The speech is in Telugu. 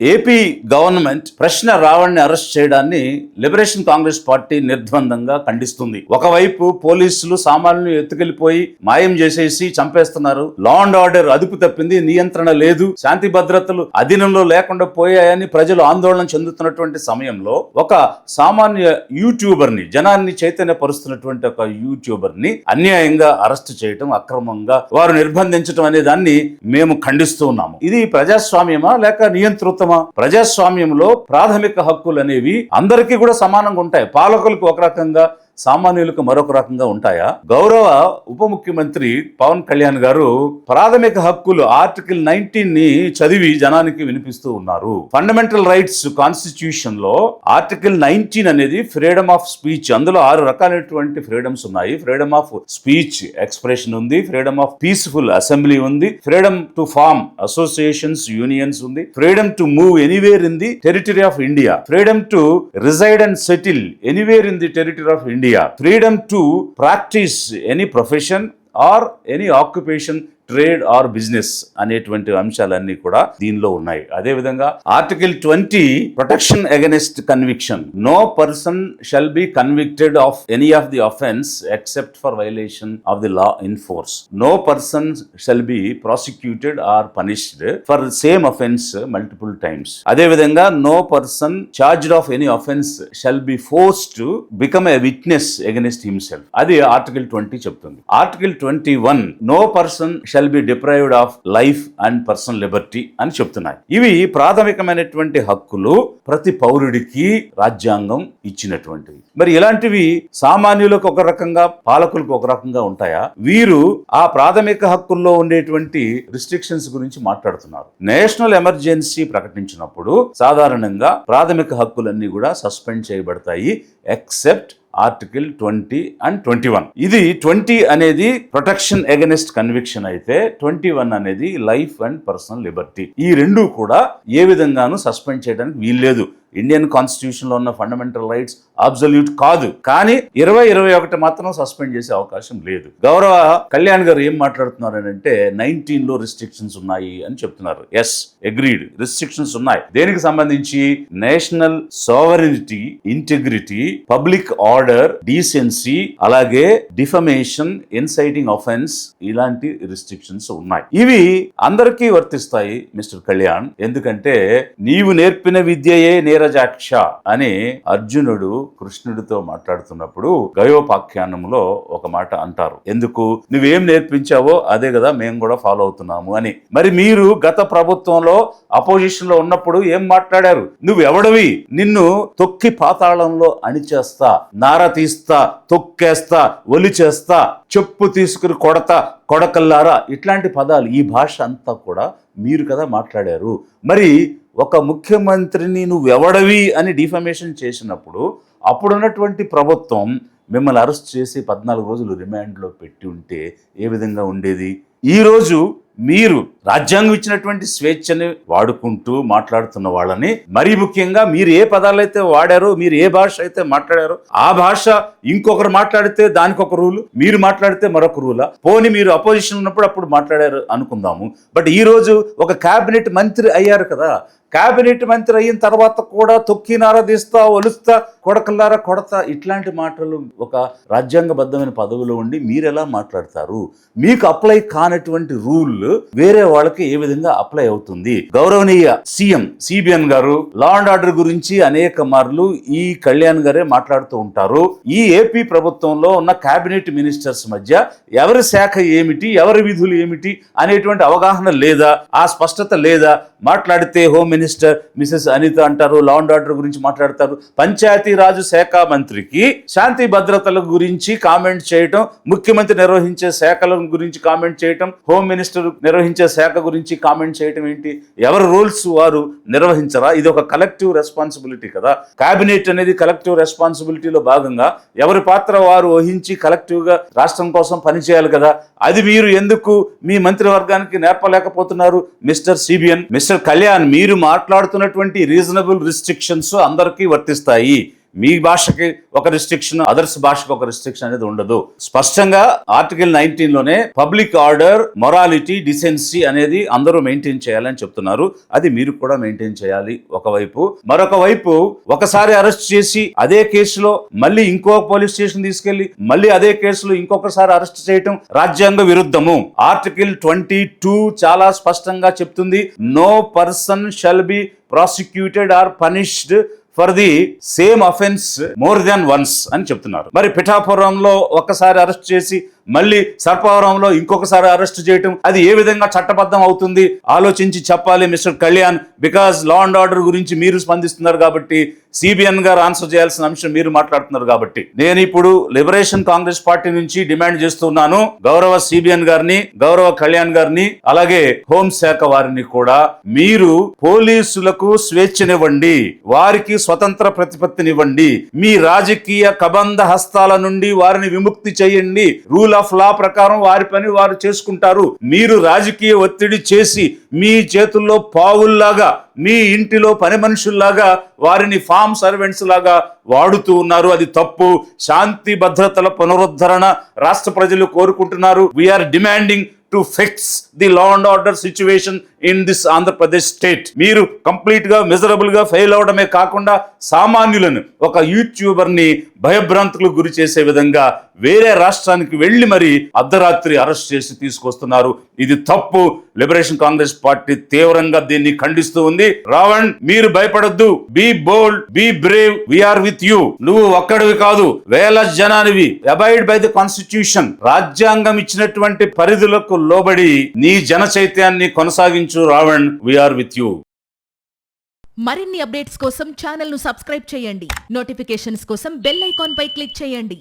ఏపీ గవర్నమెంట్ ప్రశ్న రావణ్ని అరెస్ట్ చేయడాన్ని లిబరేషన్ కాంగ్రెస్ పార్టీ నిర్ద్వందంగా ఖండిస్తుంది. ఒకవైపు పోలీసులు సామాన్యులు ఎత్తుకెళ్లిపోయి మాయం చేసేసి చంపేస్తున్నారు. లా అండ్ ఆర్డర్ అదుపు తప్పింది, నియంత్రణ లేదు, శాంతి భద్రతలు అధీనంలో లేకుండా పోయాయని ప్రజలు ఆందోళన చెందుతున్నటువంటి సమయంలో ఒక సామాన్య యూట్యూబర్ ని, జనాన్ని చైతన్యపరుస్తున్నటువంటి ఒక యూట్యూబర్ ని అన్యాయంగా అరెస్ట్ చేయటం, అక్రమంగా వారు నిర్బంధించడం అనే దాన్ని మేము ఖండిస్తూ ఉన్నాము. ఇది ప్రజాస్వామ్యమా లేక నియంతృత్వ? ప్రజాస్వామ్యంలో ప్రాథమిక హక్కులు అనేవి అందరికీ కూడా సమానంగా ఉంటాయి. పాలకులకు ఒక రకంగా, సామాన్యులకు మరొక రకంగా ఉంటాయా? గౌరవ ఉప ముఖ్యమంత్రి పవన్ కళ్యాణ్ గారు ప్రాథమిక హక్కులు ఆర్టికల్ 19 ని చదివి జనానికి వినిపిస్తూ ఉన్నారు. ఫండమెంటల్ రైట్స్ కాన్స్టిట్యూషన్ లో ఆర్టికల్ 19 అనేది ఫ్రీడమ్ ఆఫ్ స్పీచ్. అందులో 6 రకాలైనటువంటి ఫ్రీడమ్స్ ఉన్నాయి. ఫ్రీడమ్ ఆఫ్ స్పీచ్ ఎక్స్ప్రెషన్ ఉంది, ఫ్రీడమ్ ఆఫ్ పీస్ఫుల్ అసెంబ్లీ ఉంది, freedom to form associations, unions ఉంది, freedom to move anywhere in the territory of India, freedom to reside and settle anywhere in the territory of India, freedom to practice any profession or any occupation, trade or business అనేటువంటి అంశాలన్నీ కూడా దీనిలో ఉన్నాయి. అదేవిధంగా article 20 protection against conviction. No person shall be convicted of any of the offence except for violation of the law in force. No person shall be prosecuted or punished for same offence multiple times. అదేవిధంగా no person charged of any offence shall be force to become a witness against himself. అది ఆర్టికల్ 20 చెప్తుంది. Article 21 no person shall be deprived of life and personal liberty అని చెప్తున్నాయి. ఇవి ప్రాథమికమైనటువంటి హక్కులు, ప్రతి పౌరుడికి రాజ్యాంగం ఇచ్చినటువంటివి. మరి ఇలాంటివి సామాన్యులకు ఒక రకంగా, పాలకులకు ఒక రకంగా ఉంటాయా? వీరు ఆ ప్రాథమిక హక్కుల్లో ఉండేటువంటి రిస్ట్రిక్షన్స్ గురించి మాట్లాడుతున్నారు. నేషనల్ ఎమర్జెన్సీ ప్రకటించినప్పుడు సాధారణంగా ప్రాథమిక హక్కులన్నీ కూడా సస్పెండ్ చేయబడతాయి ఎక్సెప్ట్ ఆర్టికల్ 20 అండ్ 21. ఇది 20 అనేది ప్రొటెక్షన్ అగైనెస్ట్ కన్విక్షన్ అయితే 21 అనేది లైఫ్ అండ్ పర్సనల్ లిబర్టీ. ఈ రెండు కూడా ఏ విధంగానూ సస్పెండ్ చేయడానికి వీల్లేదు. ఇండియన్ కాన్స్టిట్యూషన్ లో ఉన్న ఫండమెంటల్ రైట్స్ అబ్సల్యూట్ కాదు, కానీ 20-21 మాత్రం సస్పెండ్ చేసే అవకాశం లేదు. గౌరవ కళ్యాణ్ గారు ఏం మాట్లాడుతున్నారు అంటే 19 లో రిస్ట్రిక్షన్స్ ఉన్నాయి అని చెప్తున్నారు. ఎస్, అగ్రీడ్, రిస్ట్రిక్షన్స్ ఉన్నాయి. దేనికి సంబంధించి? National sovereignty, integrity, public order, decency, అలాగే డిఫమేషన్, ఇన్సైటింగ్ ఆఫెన్స్, ఇలాంటి రిస్ట్రిక్షన్స్ ఉన్నాయి. ఇవి అందరికీ వర్తిస్తాయి మిస్టర్ కళ్యాణ్. ఎందుకంటే నీవు నేర్పిన విద్యయే నీరజాక్ష అని అర్జునుడు కృష్ణుడితో మాట్లాడుతున్నప్పుడు గయోపాఖ్యానంలో ఒక మాట అంటారు. ఎందుకు? నువ్వేం నేర్పించావో అదే కదా మేము కూడా ఫాలో అవుతున్నాము అని. మరి మీరు గత ప్రభుత్వంలో అపోజిషన్ లో ఉన్నప్పుడు ఏం మాట్లాడారు? నువ్వు ఎవడవి? నిన్ను తొక్కి పాతాళంలో అణిచేస్తా, నార తీస్తా, తొక్కేస్తా, ఒలి చేస్తా, చెప్పు తీసుకుని కొడతా, కొడకల్లారా, ఇట్లాంటి పదాలు, ఈ భాష అంతా కూడా మీరు కదా మాట్లాడారు. మరి ఒక ముఖ్యమంత్రిని నువ్వెవడవి అని డిఫమేషన్ చేసినప్పుడు అప్పుడున్నటువంటి ప్రభుత్వం మిమ్మల్ని అరెస్ట్ చేసి 14 రోజులు రిమాండ్లో పెట్టి ఉంటే ఏ విధంగా ఉండేది? ఈరోజు మీరు రాజ్యాంగం ఇచ్చినటువంటి స్వేచ్ఛని వాడుకుంటూ మాట్లాడుతున్న వాళ్ళని, మరీ ముఖ్యంగా మీరు ఏ పదాలైతే వాడారో, మీరు ఏ భాష అయితే మాట్లాడారో ఆ భాష ఇంకొకరు మాట్లాడితే దానికి ఒక రూలు, మీరు మాట్లాడితే మరొక రూలా? పోనీ మీరు అపోజిషన్ ఉన్నప్పుడు అప్పుడు మాట్లాడారు అనుకుందాము. బట్ ఈ రోజు ఒక కేబినెట్ మంత్రి అయ్యారు కదా, కేబినెట్ మంత్రి అయిన తర్వాత కూడా తొక్కి నారదీస్తా, ఒలుస్తా, కొడకల్లారా కొడతా, ఇట్లాంటి మాటలు ఒక రాజ్యాంగబద్ధమైన పదవిలో ఉండి మీరు ఎలా మాట్లాడతారు? మీకు అప్లై కానటువంటి రూల్ వేరే వాళ్ళకి ఏ విధంగా అప్లై అవుతుంది? గౌరవనీయ సీఎం సిబిఎన్ గారు లా అండ్ ఆర్డర్ గురించి అనేక మార్లు ఈ కళ్యాణ్ గారే మాట్లాడుతూ ఉంటారు. ఈ ఏపీ ప్రభుత్వంలో ఉన్న కేబినెట్ మినిస్టర్స్ మధ్య ఎవరి శాఖ ఏమిటి, ఎవరి విధులు ఏమిటి అనేటువంటి అవగాహన లేదా, ఆ స్పష్టత లేదా? మాట్లాడితే హోమ్ మినిస్టర్ మిసెస్ అనిత అంటారు, లా అండ్ ఆర్డర్ గురించి మాట్లాడతారు. పంచాయతీరాజు శాఖ మంత్రికి శాంతి భద్రతల గురించి కామెంట్ చేయటం, ముఖ్యమంత్రి నిర్వహించే శాఖల గురించి కామెంట్ చేయటం, హోమ్ మినిస్టర్ నిర్వహించే శాఖ గురించి కామెంట్ చేయటం ఏంటి? ఎవరి రూల్స్ వారు నిర్వహించరా? ఇది ఒక కలెక్టివ్ రెస్పాన్సిబిలిటీ కదా. కేబినెట్ అనేది కలెక్టివ్ రెస్పాన్సిబిలిటీలో భాగంగా ఎవరి పాత్ర వారు వహించి కలెక్టివ్ గా రాష్ట్రం కోసం పనిచేయాలి కదా. అది మీరు ఎందుకు మీ మంత్రివర్గానికి నేర్పలేకపోతున్నారు? మిస్టర్ సిబిఎన్, మిస్టర్ కళ్యాణ్, మీరు మాట్లాడుతున్నటువంటి రీజనబుల్ రిస్ట్రిక్షన్స్ అందరికీ వర్తిస్తాయి. మీ భాషకి ఒక రిస్ట్రిక్షన్, అదర్స్ భాషకు ఒక రిస్ట్రిక్షన్ అనేది ఉండదు. స్పష్టంగా ఆర్టికల్ 19 లోనే పబ్లిక్ ఆర్డర్, మొరాలిటీ, డిసెన్సీ అనేది అందరూ మెయింటైన్ చేయాలని చెప్తున్నారు. అది మీరు కూడా మెయింటైన్ చేయాలి ఒకవైపు. మరొక వైపు ఒకసారి అరెస్ట్ చేసి అదే కేసులో మళ్ళీ ఇంకో పోలీస్ స్టేషన్ తీసుకెళ్లి మళ్ళీ అదే కేసులో ఇంకొకసారి అరెస్ట్ చేయటం రాజ్యాంగ విరుద్ధము. ఆర్టికల్ 22 చాలా స్పష్టంగా చెప్తుంది, no person shall be prosecuted or punished for the same offence more than once అని చెప్తున్నారు. మరి పిఠాపురంలో ఒక్కసారి అరెస్ట్ చేసి మళ్ళీ సర్పవరంలో ఇంకొకసారి అరెస్ట్ చేయటం అది ఏ విధంగా చట్టబద్ధం అవుతుంది? ఆలోచించి చెప్పాలి mister Kalyan. Because law and order గురించి మీరు స్పందిస్తున్నారు కాబట్టి, సిబిఎన్ గారు ఆన్సర్ చేయాల్సిన అంశం మీరు మాట్లాడుతున్నారు కాబట్టి, నేను ఇప్పుడు లిబరేషన్ కాంగ్రెస్ పార్టీ నుంచి డిమాండ్ చేస్తున్నాను, గౌరవ సిబిఎన్ గారిని, గౌరవ కళ్యాణ్ గారిని, అలాగే హోంశాఖ వారిని కూడా, మీరు పోలీసులకు స్వేచ్ఛనివ్వండి, వారికి స్వతంత్ర ప్రతిపత్తినివ్వండి, మీ రాజకీయ కబంధ హస్తాల నుండి వారిని విముక్తి చేయండి. రూల్ ఆఫ్ లా ప్రకారం వారి పని వారు చేసుకుంటారు. మీరు రాజకీయ ఒత్తిడి చేసి మీ చేతుల్లో పావుల్లాగా, మీ ఇంటిలో పని మనుషుల్లాగా వారిని ఫామ్ సర్వెంట్స్ లాగా వాడుతూ ఉన్నారు. అది తప్పు. శాంతి భద్రతల పునరుద్ధరణ రాష్ట్ర ప్రజలు కోరుకుంటున్నారు. We're demanding to fix the law and order situation in this Andhra Pradesh state. మీరు కంప్లీట్ గా మిజరబుల్ గా ఫెయిల్ అవడమే కాకుండా సామాన్యులను, ఒక యూట్యూబర్ ని భయభ్రాంతులకు గురి చేసే విధంగా వేరే రాష్ట్రానికి వెళ్లి మరి అర్ధరాత్రి అరెస్ట్ చేసి తీసుకొస్తున్నారు. ఇది తప్పు. లిబరేషన్ కాంగ్రెస్ పార్టీ తీవ్రంగా దీన్ని ఖండిస్తూ ఉంది. రావణ్, మీరు భయపడొద్దు. Be bold, be brave, we are with you. నువ్వు ఒక్కడివి కాదు, వేల జనానివి. Abide by the constitution. రాజ్యాంగం ఇచ్చినటువంటి పరిధులకు లోబడి నీ జన చైత్యాన్ని కొనసాగించు. Ravan, we are with you. మరిన్ని అప్డేట్స్ కోసం ఛానల్ ను సబ్స్క్రైబ్ చేయండి. నోటిఫికేషన్స్ కోసం బెల్ ఐకాన్ పై క్లిక్ చేయండి.